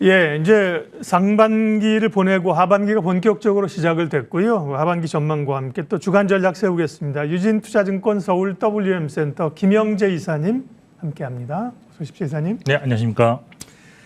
예, 이제 상반기를 보내고 하반기가 본격적으로 시작을 됐고요. 하반기 전망과 함께 또 주간 전략 세우겠습니다. 유진투자증권 서울 WM센터 김영재 이사님 함께합니다. 어서 오십시오, 이사님. 네, 안녕하십니까.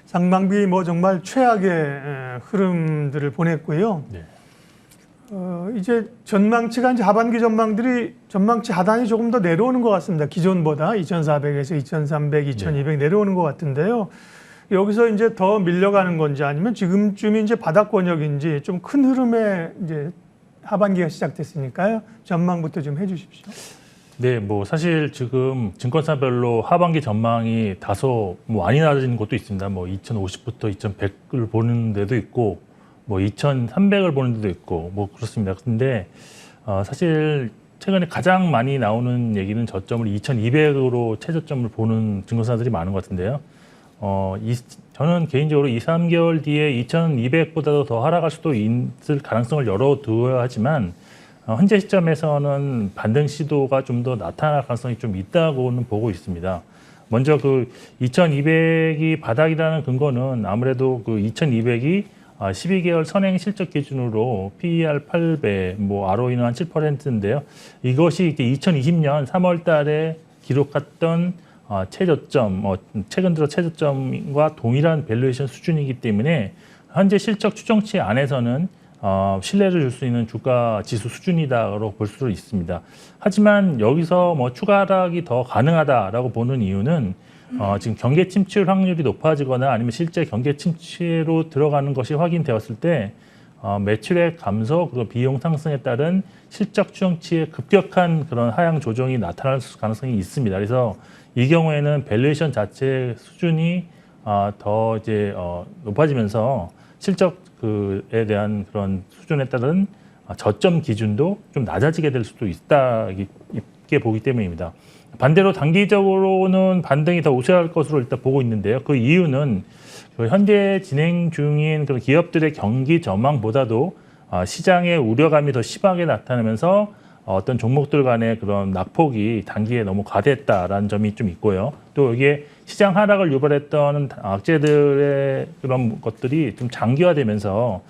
상반기 뭐 정말 최악의 흐름들을 보냈고요. 네. 이제 전망치가 이제 하반기 전망치 하단이 조금 더 내려오는 것 같습니다. 기존보다 2,400에서 2,300, 2,200 내려오는 것 같은데요. 여기서 이제 더 밀려가는 건지 아니면 지금쯤이 이제 바닥 권역인지 좀 큰 흐름의 이제 하반기가 시작됐으니까요. 전망부터 좀 해주십시오. 네, 뭐 사실 지금 증권사별로 하반기 전망이 다소 많이 낮아지는 것도 있습니다. 뭐 2,050부터 2,100을 보는 데도 있고, 뭐 2,300을 보는 데도 있고, 뭐 그렇습니다. 근데 사실 최근에 가장 많이 나오는 얘기는 저점을 2,200으로 최저점을 보는 증권사들이 많은 것 같은데요. 저는 개인적으로 2, 3개월 뒤에 2,200보다도 더 하락할 수도 있을 가능성을 열어두어야 하지만 현재 시점에서는 반등 시도가 좀 더 나타날 가능성이 좀 있다고는 보고 있습니다. 먼저 그 2,200이 바닥이라는 근거는 아무래도 그 2,200이 12개월 선행 실적 기준으로 PER 8배, 뭐 ROE는 한 7%인데요. 이것이 이제 2020년 3월 달에 기록했던 최저점, 최근 들어 최저점과 동일한 밸류에이션 수준이기 때문에 현재 실적 추정치 안에서는 신뢰를 줄 수 있는 주가 지수 수준이다라고 볼 수 있습니다. 하지만 여기서 뭐 추가 하락이 더 가능하다라고 보는 이유는 지금 경기 침체율 확률이 높아지거나 아니면 실제 경기 침체로 들어가는 것이 확인되었을 때 매출액 감소, 그리고 비용 상승에 따른 실적 추정치의 급격한 그런 하향 조정이 나타날 가능성이 있습니다. 그래서 이 경우에는 밸류에이션 자체 수준이 더 이제 높아지면서 실적에 대한 그런 수준에 따른 저점 기준도 좀 낮아지게 될 수도 있게 보기 때문입니다. 반대로 단기적으로는 반등이 더 우세할 것으로 일단 보고 있는데요. 그 이유는 현재 진행 중인 그런 기업들의 경기 전망보다도 시장의 우려감이 더 심하게 나타나면서 어떤 종목들 간의 그런 낙폭이 단기에 너무 과대했다라는 점이 좀 있고요. 또 여기에 시장 하락을 유발했던 악재들의 그런 것들이 좀 장기화되면서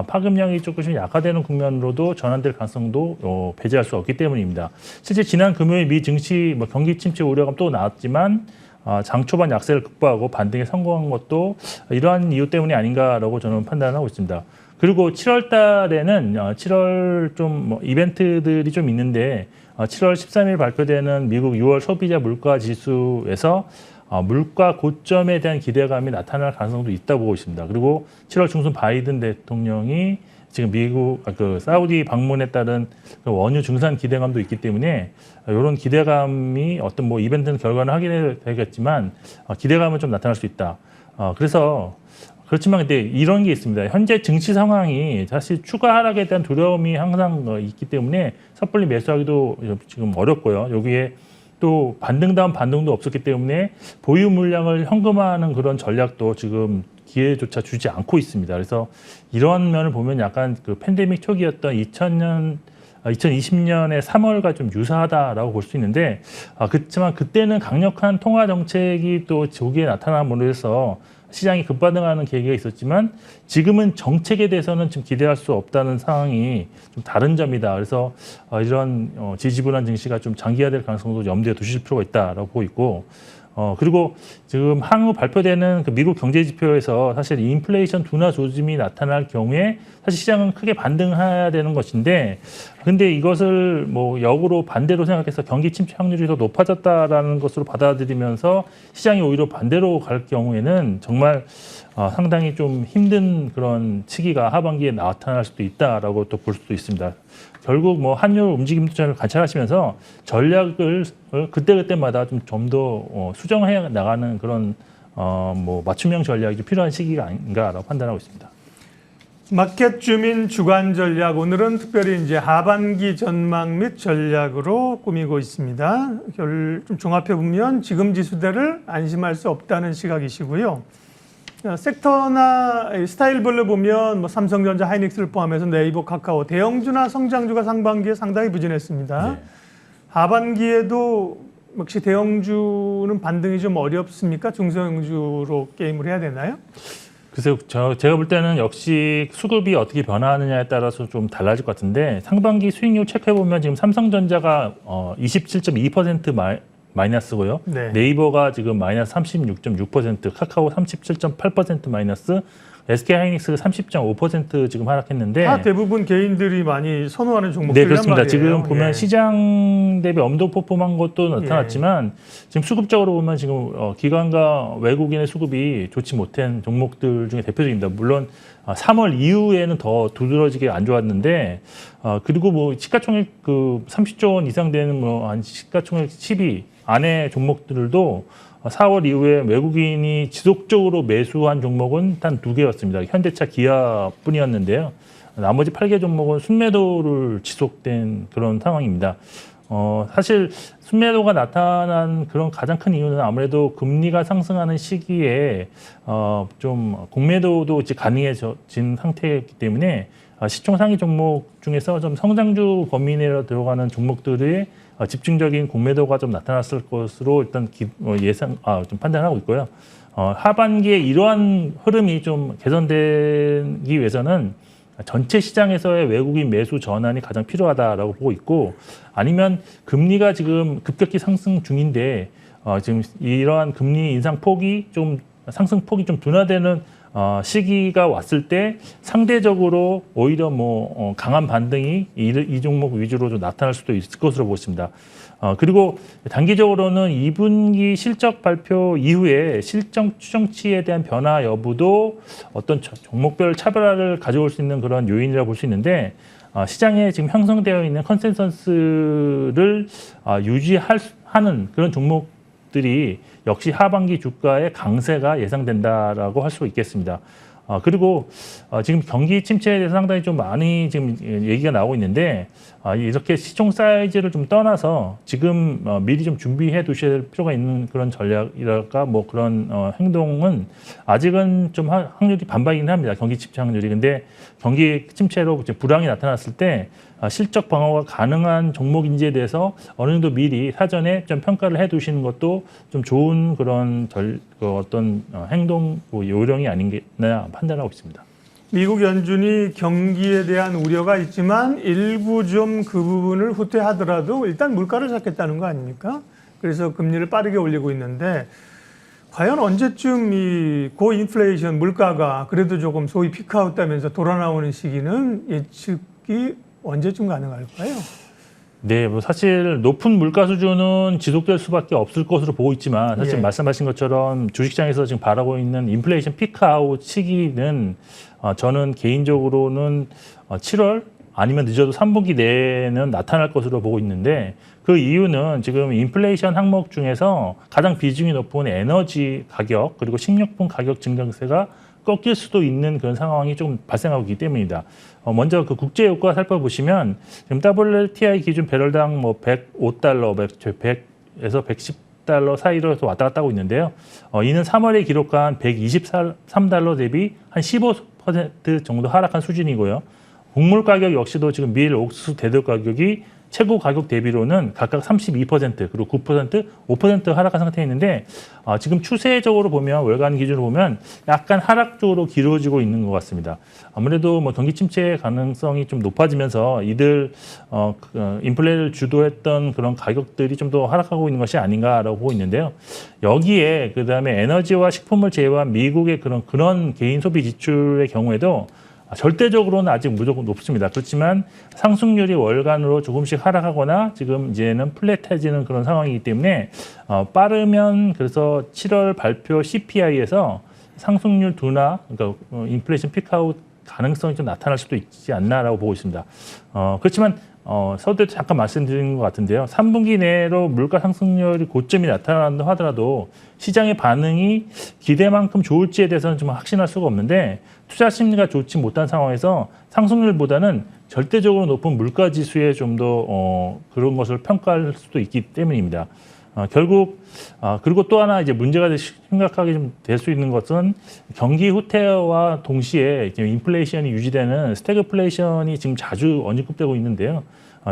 파급력이 조금씩 약화되는 국면으로도 전환될 가능성도 배제할 수 없기 때문입니다. 실제 지난 금요일 미 증시 경기 침체 우려감 또 나왔지만 장 초반 약세를 극복하고 반등에 성공한 것도 이러한 이유 때문이 아닌가라고 저는 판단하고 있습니다. 그리고 7월 달에는 7월 좀 이벤트들이 좀 있는데 7월 13일 발표되는 미국 6월 소비자 물가 지수에서 물가 고점에 대한 기대감이 나타날 가능성도 있다고 보고 있습니다. 그리고 7월 중순 바이든 대통령이 지금 미국 사우디 방문에 따른 원유 증산 기대감도 있기 때문에 이런 기대감이 어떤 뭐 이벤트 결과는 하게 되겠지만 기대감은 좀 나타날 수 있다. 그렇지만 근데 이런 게 있습니다. 현재 증시 상황이 사실 추가 하락에 대한 두려움이 항상 있기 때문에 섣불리 매수하기도 지금 어렵고요. 여기에 또 반등다운 반등도 없었기 때문에 보유 물량을 현금화하는 그런 전략도 지금 기회조차 주지 않고 있습니다. 그래서 이런 면을 보면 약간 그 팬데믹 초기였던 2020년의 3월과 좀 유사하다라고 볼 수 있는데 그렇지만 그때는 강력한 통화 정책이 또 조기에 나타남으로 해서 시장이 급반등하는 계기가 있었지만 지금은 정책에 대해서는 좀 기대할 수 없다는 상황이 좀 다른 점이다. 그래서 이런 지지부진한 증시가 좀 장기화될 가능성도 염두에 두실 필요가 있다라고 보고 있고 그리고 지금 향후 발표되는 그 미국 경제 지표에서 사실 인플레이션 둔화 조짐이 나타날 경우에 사실 시장은 크게 반등해야 되는 것인데 근데 이것을 뭐 역으로 반대로 생각해서 경기 침체 확률이 더 높아졌다라는 것으로 받아들이면서 시장이 오히려 반대로 갈 경우에는 정말 상당히 좀 힘든 그런 시기가 하반기에 나타날 수도 있다라고 또 볼 수도 있습니다. 결국 뭐 환율 움직임도 잘 관찰하시면서 전략을 그때그때마다 좀 더 수정해 나가는 그런 뭐 맞춤형 전략이 필요한 시기가 아닌가라고 판단하고 있습니다. 마켓 주민 주간 전략, 오늘은 특별히 이제 하반기 전망 및 전략으로 꾸미고 있습니다. 좀 종합해 보면 지금 지수대를 안심할 수 없다는 시각이시고요. 섹터나 스타일별로 보면 뭐 삼성전자, 하이닉스를 포함해서 네이버, 카카오, 대형주나 성장주가 상반기에 상당히 부진했습니다. 네. 하반기에도 역시 대형주는 반등이 좀 어렵습니까? 중소형주로 게임을 해야 되나요? 글쎄요, 제가 볼 때는 역시 수급이 어떻게 변화하느냐에 따라서 좀 달라질 것 같은데 상반기 수익률 체크해보면 지금 삼성전자가 27.2% 마이너스고요. 네. 네이버가 지금 마이너스 36.6%, 카카오 37.8% 마이너스, SK하이닉스가 30.5% 지금 하락했는데 다 대부분 개인들이 많이 선호하는 네, 종목들이란 그렇습니다. 말이에요. 지금 보면 예. 시장 대비 엄도 폭포한 것도 나타났지만 지금 수급적으로 보면 지금 기관과 외국인의 수급이 좋지 못한 종목들 중에 대표적입니다. 물론 3월 이후에는 더 두드러지게 안 좋았는데 그리고 뭐 시가총액 그 30조 원 이상 되는 뭐 한 시가총액 10위 안에 종목들도 4월 이후에 외국인이 지속적으로 매수한 종목은 단 2개였습니다. 현대차, 기아뿐이었는데요. 나머지 8개 종목은 순매도를 지속된 그런 상황입니다. 사실 순매도가 나타난 그런 가장 큰 이유는 아무래도 금리가 상승하는 시기에 좀 공매도도 이제 가능해진 상태이기 때문에 시총 상위 종목 중에서 좀 성장주 범위 내로 들어가는 종목들의 집중적인 공매도가 좀 나타났을 것으로 일단 좀 판단하고 있고요. 하반기에 이러한 흐름이 좀 개선되기 위해서는 전체 시장에서의 외국인 매수 전환이 가장 필요하다라고 보고 있고 아니면 금리가 지금 급격히 상승 중인데 지금 이러한 금리 인상 폭이 좀 상승 폭이 좀 둔화되는 시기가 왔을 때 상대적으로 오히려 뭐 강한 반등이 이 종목 위주로 좀 나타날 수도 있을 것으로 보십니다. 그리고 단기적으로는 2분기 실적 발표 이후에 실적 추정치에 대한 변화 여부도 어떤 종목별 차별화를 가져올 수 있는 그런 요인이라고 볼 수 있는데 시장에 지금 형성되어 있는 컨센서스를 유지하는 그런 종목들이 역시 하반기 주가의 강세가 예상된다라고 할 수 있겠습니다. 그리고 지금 경기 침체에 대해서 상당히 좀 많이 지금 얘기가 나오고 있는데 이렇게 시총 사이즈를 좀 떠나서 지금 미리 좀 준비해 두셔야 될 필요가 있는 그런 전략이랄까 뭐 그런 행동은 아직은 좀 확률이 반반이긴 합니다. 경기 침체 확률이. 근데 경기 침체로 불황이 나타났을 때 실적 방어가 가능한 종목인지에 대해서 어느 정도 미리 사전에 좀 평가를 해 두시는 것도 좀 좋은 그런 어떤 행동 요령이 아닌가 판단하고 있습니다. 미국 연준이 경기에 대한 우려가 있지만 일부 좀 그 부분을 후퇴하더라도 일단 물가를 잡겠다는 거 아닙니까? 그래서 금리를 빠르게 올리고 있는데 과연 언제쯤 이 고인플레이션 물가가 그래도 조금 소위 피크아웃되면서 돌아 나오는 시기는 예측이 언제쯤 가능할까요? 네, 뭐 사실 높은 물가 수준은 지속될 수밖에 없을 것으로 보고 있지만 사실 예. 말씀하신 것처럼 주식시장에서 지금 바라고 있는 인플레이션 피크아웃 시기는 저는 개인적으로는 7월 아니면 늦어도 3분기 내에는 나타날 것으로 보고 있는데 그 이유는 지금 인플레이션 항목 중에서 가장 비중이 높은 에너지 가격 그리고 식료품 가격 증가세가 꺾일 수도 있는 그런 상황이 좀 발생하고 있기 때문입니다. 먼저 그 국제 유가 살펴보시면 지금 WTI 기준 배럴당 뭐 105달러, 100에서 110달러 사이로 왔다 갔다 하고 있는데요. 이는 3월에 기록한 123달러 대비 한 15% 정도 하락한 수준이고요. 곡물 가격 역시도 지금 밀, 옥수수, 대두 가격이 최고 가격 대비로는 각각 32% 그리고 9%, 5% 하락한 상태에 있는데 지금 추세적으로 보면 월간 기준으로 보면 약간 하락 쪽으로 길어지고 있는 것 같습니다. 아무래도 뭐 경기 침체 가능성이 좀 높아지면서 이들 인플레를 주도했던 그런 가격들이 좀 더 하락하고 있는 것이 아닌가라고 보고 있는데요. 여기에 그다음에 에너지와 식품을 제외한 미국의 그런 개인 소비 지출의 경우에도 절대적으로는 아직 무조건 높습니다. 그렇지만 상승률이 월간으로 조금씩 하락하거나 지금 이제는 플랫해지는 그런 상황이기 때문에 빠르면 그래서 7월 발표 CPI에서 상승률 둔화, 그러니까 인플레이션 피크아웃 가능성이 좀 나타날 수도 있지 않나라고 보고 있습니다. 그렇지만 서두에도 잠깐 말씀드린 것 같은데요. 3분기 내로 물가 상승률이 고점이 나타난다 하더라도 시장의 반응이 기대만큼 좋을지에 대해서는 좀 확신할 수가 없는데 투자 심리가 좋지 못한 상황에서 상승률보다는 절대적으로 높은 물가 지수에 좀 더 그런 것을 평가할 수도 있기 때문입니다. 결국 그리고 또 하나 이제 문제가 심각하게 좀 될 수 있는 것은 경기 후퇴와 동시에 지금 인플레이션이 유지되는 스태그플레이션이 지금 자주 언급되고 있는데요.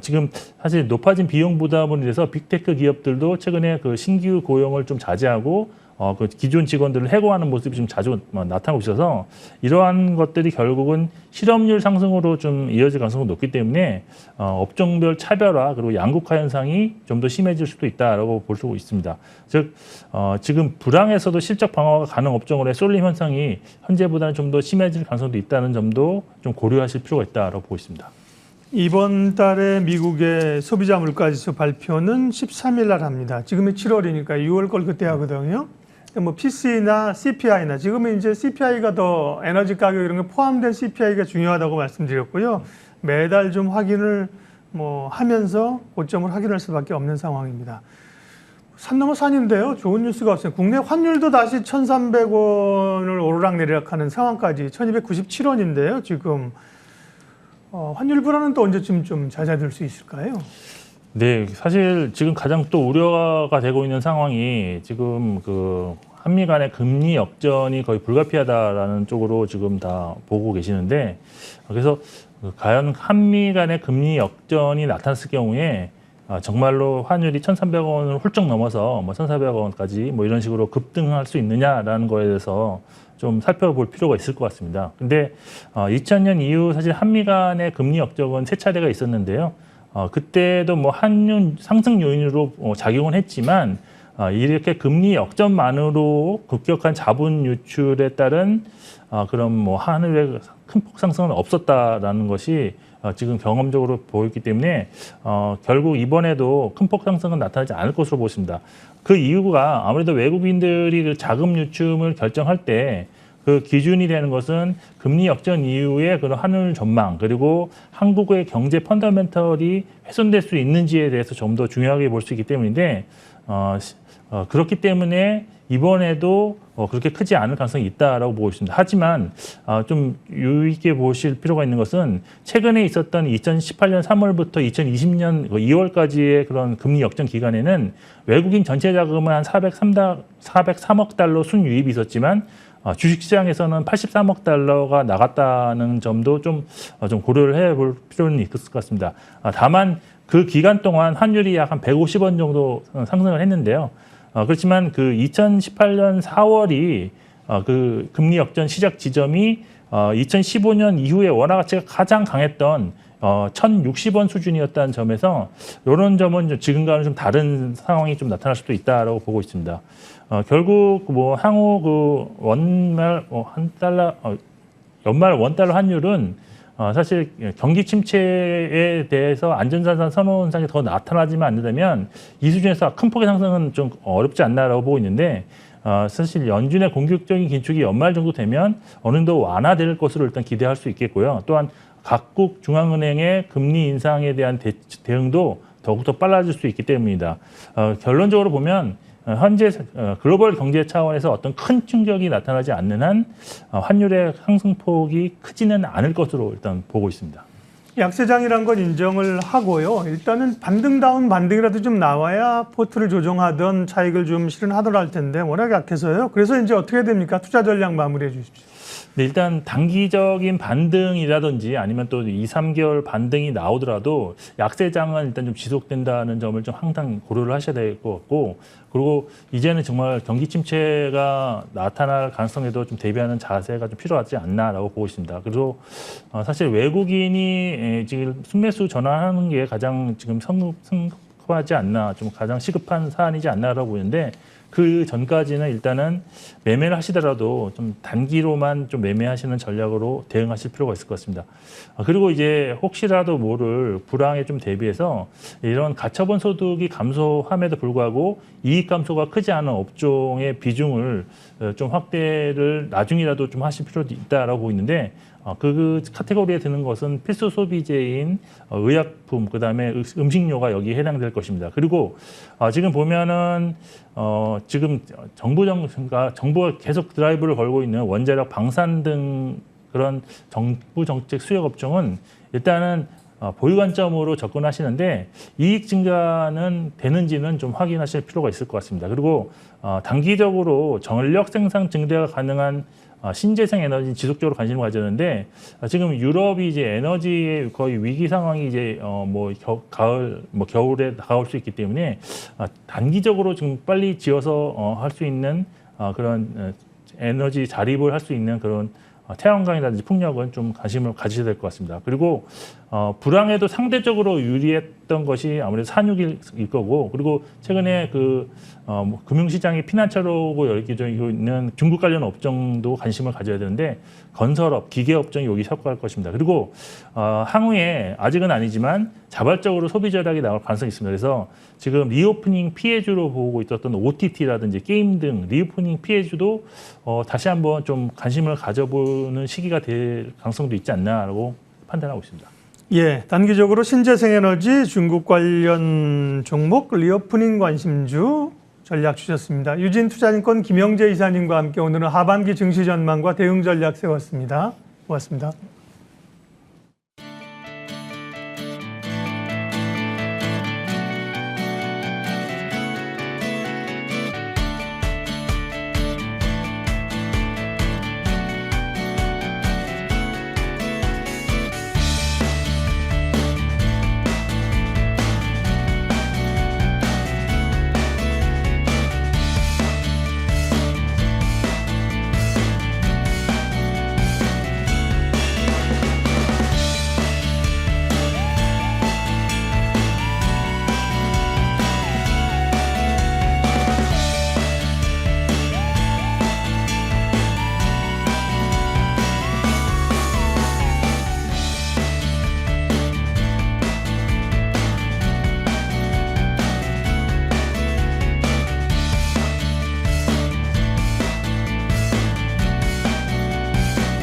지금 사실 높아진 비용 부담으로 인해서 빅테크 기업들도 최근에 그 신규 고용을 좀 자제하고 그 기존 직원들을 해고하는 모습이 좀 자주 나타나고 있어서 이러한 것들이 결국은 실업률 상승으로 좀 이어질 가능성이 높기 때문에 업종별 차별화 그리고 양극화 현상이 좀 더 심해질 수도 있다라고 볼 수 있습니다. 즉 지금 불황에서도 실적 방어가 가능 업종으로의 쏠림 현상이 현재보다는 좀 더 심해질 가능성도 있다는 점도 좀 고려하실 필요가 있다라고 보고 있습니다. 이번 달에 미국의 소비자 물가지수 발표는 13일 날 합니다. 지금이 7월이니까 6월 걸 그때 하거든요. 뭐 PC나 CPI나 지금은 이제 CPI가 더 에너지 가격 이런 게 포함된 CPI가 중요하다고 말씀드렸고요. 매달 좀 확인을 뭐 하면서 고점을 확인할 수밖에 없는 상황입니다. 산 넘어 산인데요. 좋은 뉴스가 없어요. 국내 환율도 다시 1,300원을 오르락내리락하는 상황까지 1,297원인데요. 지금 환율 불안은 또 언제쯤 좀 잦아들 수 있을까요? 네, 사실 지금 가장 또 우려가 되고 있는 상황이 지금 그 한미 간의 금리 역전이 거의 불가피하다라는 쪽으로 지금 다 보고 계시는데 그래서 과연 한미 간의 금리 역전이 나타났을 경우에 정말로 환율이 1,300원을 훌쩍 넘어서 뭐 1,400원까지 뭐 이런 식으로 급등할 수 있느냐라는 거에 대해서 좀 살펴볼 필요가 있을 것 같습니다. 근데 2000년 이후 사실 한미 간의 금리 역전은 세 차례가 있었는데요. 그때도 뭐 환율 상승 요인으로 작용은 했지만 이렇게 금리 역전만으로 급격한 자본 유출에 따른 그런 뭐 환율의 큰 폭 상승은 없었다라는 것이 지금 경험적으로 보였기 때문에 결국 이번에도 큰 폭 상승은 나타나지 않을 것으로 보십니다. 그 이유가 아무래도 외국인들이 그 자금 유출을 결정할 때 그 기준이 되는 것은 금리 역전 이후의 그런 환율 전망 그리고 한국의 경제 펀더멘털이 훼손될 수 있는지에 대해서 좀 더 중요하게 볼 수 있기 때문인데 그렇기 때문에 이번에도 그렇게 크지 않을 가능성이 있다라고 보고 있습니다. 하지만 좀 유의 있게 보실 필요가 있는 것은 최근에 있었던 2018년 3월부터 2020년 2월까지의 그런 금리 역전 기간에는 외국인 전체 자금은 한 403억 달러 순유입이 있었지만 주식시장에서는 83억 달러가 나갔다는 점도 좀 고려를 해볼 필요는 있을 것 같습니다. 다만 그 기간 동안 환율이 약 한 150원 정도 상승을 했는데요. 그렇지만 그 2018년 4월이 그 금리 역전 시작 지점이 2015년 이후에 원화 가치가 가장 강했던 1,060원 수준이었다는 점에서 이런 점은 좀 지금과는 좀 다른 상황이 좀 나타날 수도 있다라고 보고 있습니다. 결국 뭐 향후 그 원말 한 달러 연말 원달러 환율은 사실 경기 침체에 대해서 안전자산 선호 현상이 더 나타나지만 않는다면 이 수준에서 큰 폭의 상승은 좀 어렵지 않나라고 보고 있는데 사실 연준의 공격적인 긴축이 연말 정도 되면 어느 정도 완화될 것으로 일단 기대할 수 있겠고요. 또한 각국 중앙은행의 금리 인상에 대한 대응도 더욱더 빨라질 수 있기 때문입니다. 결론적으로 보면 현재 글로벌 경제 차원에서 어떤 큰 충격이 나타나지 않는 한 환율의 상승폭이 크지는 않을 것으로 일단 보고 있습니다. 약세장이란 건 인정을 하고요. 일단은 반등다운 반등이라도 좀 나와야 포트를 조정하던 차익을 좀 실현하더라 할 텐데 워낙 약해서요. 그래서 이제 어떻게 됩니까? 투자 전략 마무리해 주십시오. 네, 일단 단기적인 반등이라든지 아니면 또 2, 3개월 반등이 나오더라도 약세장은 일단 좀 지속된다는 점을 좀 항상 고려를 하셔야 될 것 같고 그리고 이제는 정말 경기 침체가 나타날 가능성에도 좀 대비하는 자세가 좀 필요하지 않나라고 보고 있습니다. 그리고 사실 외국인이 지금 순매수 전환하는 게 가장 지금 성급하지 않나 좀 가장 시급한 사안이지 않나라고 보는데 그 전까지는 일단은 매매를 하시더라도 좀 단기로만 좀 매매하시는 전략으로 대응하실 필요가 있을 것 같습니다. 그리고 이제 혹시라도 모를 불황에 좀 대비해서 이런 가처분 소득이 감소함에도 불구하고 이익 감소가 크지 않은 업종의 비중을 좀 확대를 나중이라도 좀 하실 필요도 있다라고 보이는데 그 카테고리에 드는 것은 필수 소비재인 의약품, 그다음에 음식료가 여기에 해당될 것입니다. 그리고 지금 보면은 지금 정부가 계속 드라이브를 걸고 있는 원자력 방산 등 그런 정부 정책 수혜 업종은 일단은 보유 관점으로 접근하시는데 이익 증가는 되는지는 좀 확인하실 필요가 있을 것 같습니다. 그리고 단기적으로 전력 생산 증대가 가능한 신재생 에너지 지속적으로 관심을 가졌는데 지금 유럽이 이제 에너지의 거의 위기 상황이 이제 가을 겨울에 다가올 수 있기 때문에 단기적으로 지금 빨리 지어서 할 수 있는 그런 에너지 자립을 할 수 있는 그런 태양광이라든지 풍력은 좀 관심을 가지셔야 될 것 같습니다. 그리고 불황에도 상대적으로 유리했던 것이 아무래도 산유일 거고, 그리고 최근에 금융시장이 피난처로고 여기져 있는 중국 관련 업종도 관심을 가져야 되는데 건설업, 기계업종이 여기 섞어갈 것입니다. 그리고 향후에 아직은 아니지만 자발적으로 소비 절약이 나올 가능성이 있습니다. 그래서 지금 리오프닝 피해주로 보고 있었던 OTT라든지 게임 등 리오프닝 피해주도 다시 한번 좀 관심을 가져보는 시기가 될 가능성도 있지 않나라고 판단하고 있습니다. 예, 단기적으로 신재생에너지 중국 관련 종목 리오프닝 관심주 전략 주셨습니다. 유진투자증권 김영재 이사님과 함께 오늘은 하반기 증시 전망과 대응 전략 세웠습니다. 고맙습니다.